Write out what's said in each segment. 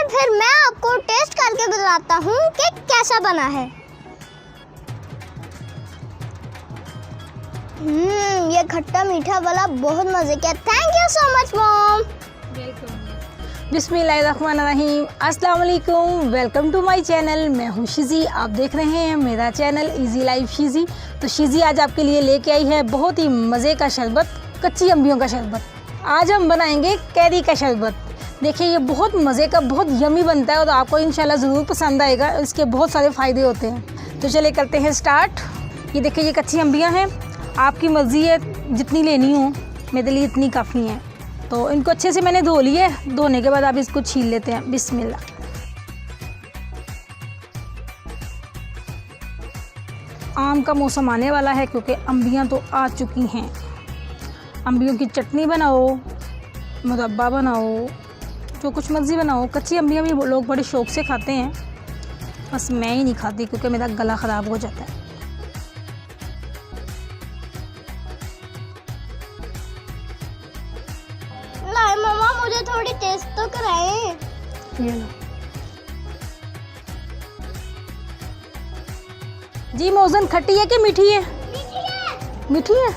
चलिए फिर मैं आपको टेस्ट करके बताता हूँ कि कैसा बना है। ये खट्टा मीठा वाला बहुत मजे का। Thank you so much mom. बिस्मिल्लाहिर्रहमानिर्रहीम। अस्सलाम वालेकुम, वेलकम टू माय चैनल। मैं हूँ शिज़ी, आप देख रहे हैं मेरा चैनल इजी लाइफ शिज़ी। तो शिज़ी आज आपके लिए लेके आई है बहुत ही मज़े का शरबत, कच्ची अम्बियों का शरबत। आज हम बनाएंगे कैरी का शरबत। देखिए ये बहुत मज़े का, बहुत यमी बनता है और आपको इंशाल्लाह ज़रूर पसंद आएगा। इसके बहुत सारे फ़ायदे होते हैं। तो चलिए करते हैं स्टार्ट। ये देखिए ये कच्ची अम्बियाँ हैं, आपकी मर्ज़ी है जितनी लेनी हो, मेरे लिए इतनी काफ़ी हैं। तो इनको अच्छे से मैंने धो लिए। धोने के बाद आप इसको छील लेते हैं। बिस्मिल्लाह। आम का मौसम आने वाला है क्योंकि अम्बियाँ तो आ चुकी हैं। अम्बियों की चटनी बनाओ, मुरब्बा बनाओ, जो कुछ मर्ज़ी बनाओ। कच्ची अम्बियाँ भी लोग बड़े शौक़ से खाते हैं, बस मैं ही नहीं खाती क्योंकि मेरा गला ख़राब हो जाता है। नहीं मम्मा, मुझे थोड़ी टेस्ट तो कराएं। ये लो जी। मौजन खट्टी है कि मीठी है? मीठी है। मीठी है।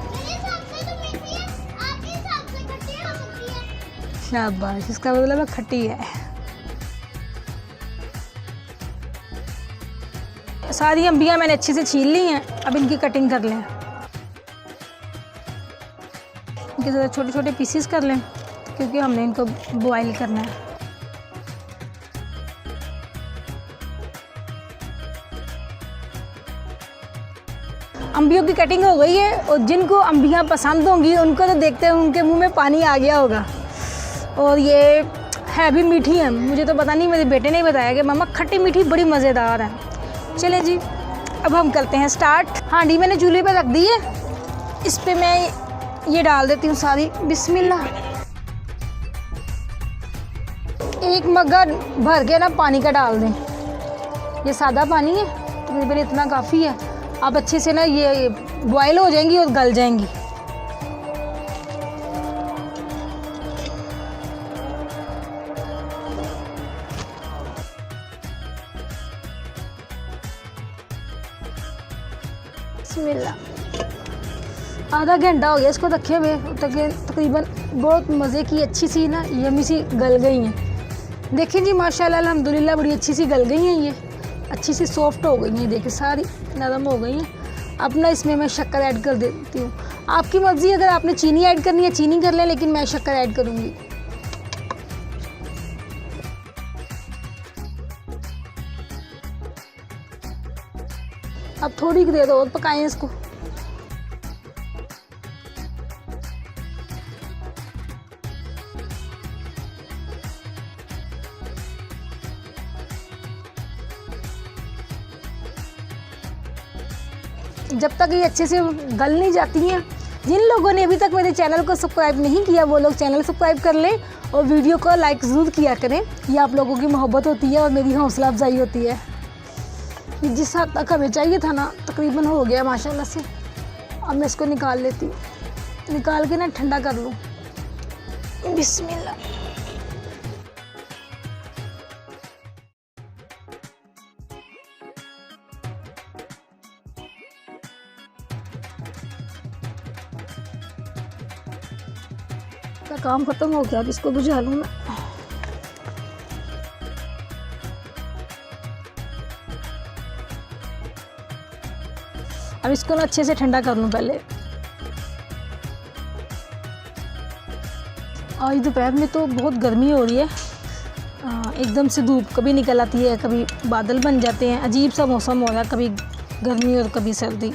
मेरे हिसाब से तो मीठी है, आपके हिसाब से खट्टी हो सकती है। शाबाश, इसका मतलब है खट्टी है। सारी अम्बियाँ मैंने अच्छे से छील ली हैं। अब इनकी कटिंग कर लें। इनके ज़रा छोटे छोटे पीसीस कर लें क्योंकि हमने इनको बॉईल करना है। अम्बियों की कटिंग हो गई है और जिनको अम्बियाँ पसंद होंगी उनको तो देखते हैं उनके मुंह में पानी आ गया होगा। और ये है भी मीठी है। मुझे तो पता नहीं, मेरे बेटे ने बताया कि मम्मा खट्टी मीठी बड़ी मज़ेदार है। चले जी, अब हम करते हैं स्टार्ट। हांडी मैंने चूल्हे पर रख दी है, इस पर मैं ये डाल देती हूँ सारी। बिस्मिल्लाह। एक मग्गा भर के ना पानी का डाल दें। ये सादा पानी है, तकरीबन इतना काफ़ी है। अब अच्छे से ना ये बॉयल हो जाएंगी और गल जाएंगी। बिस्मिल्लाह। आधा घंटा हो गया इसको रखे हुए, तकरीबन बहुत मज़े की अच्छी सी ना यमी सी गल गई हैं। देखिए जी माशाल्लाह अल्हम्दुलिल्लाह बड़ी अच्छी सी गल गई हैं। ये अच्छी सी सॉफ्ट हो गई हैं, देखिए सारी नरम हो गई हैं। अब ना इसमें मैं शक्कर ऐड कर देती हूँ। आपकी मर्ज़ी, अगर आपने चीनी ऐड करनी है चीनी कर लें, लेकिन मैं शक्कर ऐड करूँगी। अब थोड़ी देर और पकाएं इसको। जब तक ये अच्छे से गल नहीं जाती हैं। जिन लोगों ने अभी तक मेरे चैनल को सब्सक्राइब नहीं किया वो लोग चैनल सब्सक्राइब कर लें और वीडियो को लाइक ज़रूर किया करें। ये आप लोगों की मोहब्बत होती है और मेरी हौसला अफजाई होती है। जिस हद तक हमें चाहिए था ना तकरीबन हो गया माशाल्लाह से। अब मैं इसको निकाल लेती हूँ, निकाल के ना ठंडा कर लूँ। बिस्मिल्लाह। का काम ख़त्म हो गया, अब इसको बुझा लूँ मैं। अब इसको ना अच्छे से ठंडा कर लूँ पहले। आज दोपहर में तो बहुत गर्मी हो रही है, एकदम से धूप कभी निकल आती है, कभी बादल बन जाते हैं, अजीब सा मौसम हो रहा है, कभी गर्मी और कभी सर्दी।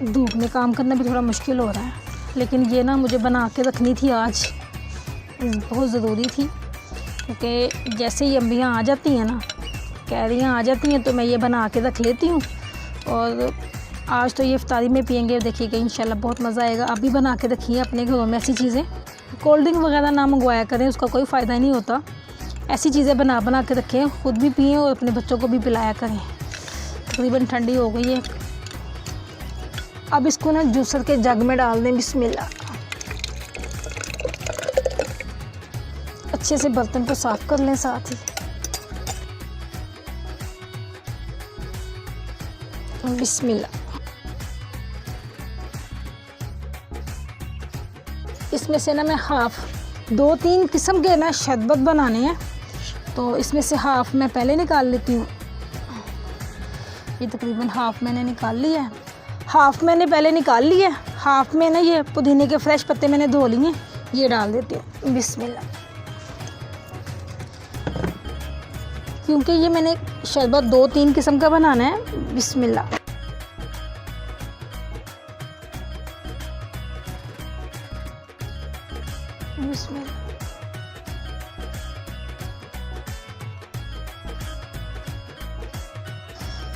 धूप में काम करना भी थोड़ा मुश्किल हो रहा है, लेकिन ये ना मुझे बना के रखनी थी आज, बहुत ज़रूरी थी। क्योंकि जैसे ही अम्बियाँ आ जाती हैं ना, कैरियाँ आ जाती हैं, तो मैं ये बना के रख लेती हूँ। और आज तो ये इफ्तारी में पियेंगे, देखिएगा इंशाल्लाह बहुत मज़ा आएगा। आप भी बना के रखिए अपने घरों में ऐसी चीज़ें। कोल्ड ड्रिंक वगैरह ना मंगवाया करें, उसका कोई फ़ायदा नहीं होता। ऐसी चीज़ें बना के रखें, ख़ुद भी पिएँ और अपने बच्चों को भी पिलाया करें। तकरीबन ठंडी हो गई है। अब इसको ना जूसर के जग में डाल दें। बिस्मिल्लाह। अच्छे से बर्तन को साफ कर लें साथ ही। बिस्मिल्लाह। इसमें से ना मैं हाफ 2-3 किस्म के ना शरबत बनाने हैं, तो इसमें से हाफ मैं पहले निकाल लेती हूँ। ये तकरीबन हाफ मैंने निकाल लिया है। हाफ मैंने पहले निकाल लिया है। हाफ में ना ये पुदीने के फ्रेश पत्ते मैंने धो लिए, ये डाल देती हूँ। बिस्मिल्लाह। क्योंकि ये मैंने शरबत 2-3 किस्म का बनाना है। बिस्मिल्लाह। बिस्मिल्लाह।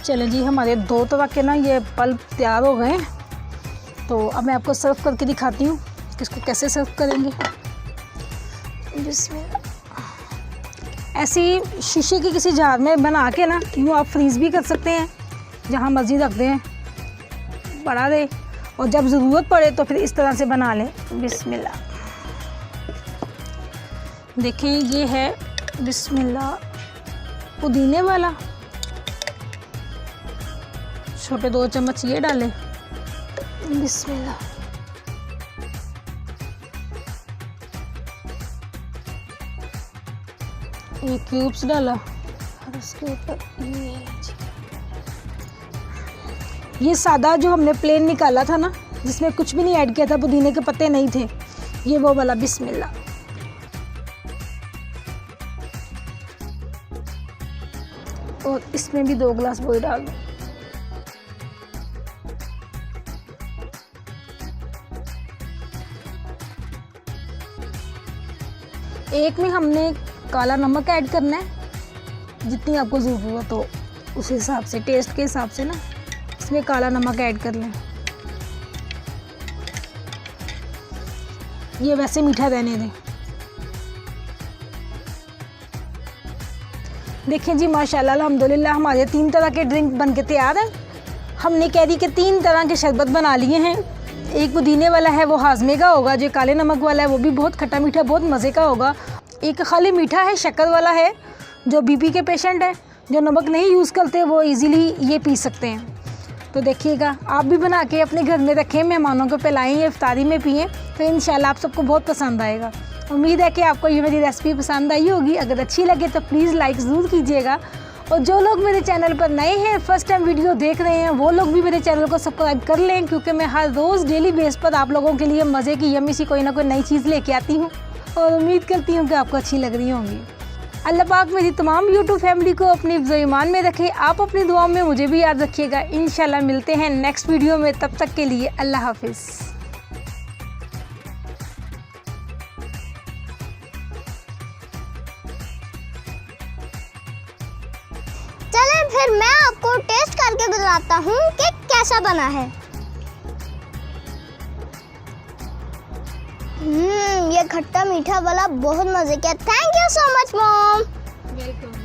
चलो जी, हमारे 2 तरह के ना ये पल्प तैयार हो गए। तो अब मैं आपको सर्व करके दिखाती हूँ कि इसको कैसे सर्व करेंगे। बिस्मिल्लाह। ऐसी शीशे की किसी जार में बना के ना यूँ आप फ्रीज़ भी कर सकते हैं, जहाँ मर्जी रख दें, बढ़ा दें, और जब ज़रूरत पड़े तो फिर इस तरह से बना लें। बिस्मिल्लाह। देखें, ये है बिस्मिल्लाह पुदीने वाला। छोटे 2 चम्मच ये डालें। बिस्मिल्लाह। ये क्यूब्स डाला और उसके ऊपर ये सादा जो हमने प्लेन निकाला था ना, जिसमें कुछ भी नहीं ऐड किया था, पुदीने के पत्ते नहीं थे, ये वो वाला। बिस्मिल्लाह। और इसमें भी 2 गिलास वही डाल दूँ। एक में हमने काला नमक ऐड करना है, जितनी आपको ज़रूरत हो उस हिसाब से, टेस्ट के हिसाब से ना इसमें काला नमक ऐड कर लें। ये वैसे मीठा रहने दें। देखें जी, माशाल्लाह अल्हम्दुलिल्लाह हमारे 3 तरह के ड्रिंक बन के तैयार हैं। हमने कैरी के 3 तरह के शरबत बना लिए हैं। एक पुदीने वाला है, वो हाजमे का होगा। जो काले नमक वाला है वो भी बहुत खट्टा मीठा, बहुत मज़े का होगा। एक खाली मीठा है, शक्कर वाला है, जो बीपी के पेशेंट है, जो नमक नहीं यूज़ करते, वो इजीली ये पी सकते हैं। तो देखिएगा, आप भी बना के अपने घर में रखें, मेहमानों को पिलाएं, या इफ्तारी में पिएं, तो इंशाल्लाह आप सबको बहुत पसंद आएगा। उम्मीद है कि आपको ये मेरी रेसिपी पसंद आई होगी। अगर अच्छी लगे तो प्लीज़ लाइक ज़रूर कीजिएगा। और जो लोग मेरे चैनल पर नए हैं, फर्स्ट टाइम वीडियो देख रहे हैं, वो लोग भी मेरे चैनल को सब्सक्राइब कर लें, क्योंकि मैं हर रोज़ डेली बेस पर आप लोगों के लिए मज़े की यम्मी सी कोई ना कोई नई चीज़ लेके आती हूँ, और उम्मीद करती हूँ कि आपको अच्छी लग रही होंगी। अल्लाह पाक मेरी तमाम यूट्यूब फैमिली को अपनी ईमान में रखे। आप अपनी दुआओं में मुझे भी याद रखिएगा। इंशाल्लाह मिलते हैं नेक्स्ट वीडियो में, तब तक के लिए अल्लाह हाफिज़। चलें फिर मैं आपको टेस्ट करके बताता हूँ कि कैसा बना है। ये खट्टा मीठा वाला बहुत मजे का। Thank you so much mom. Welcome.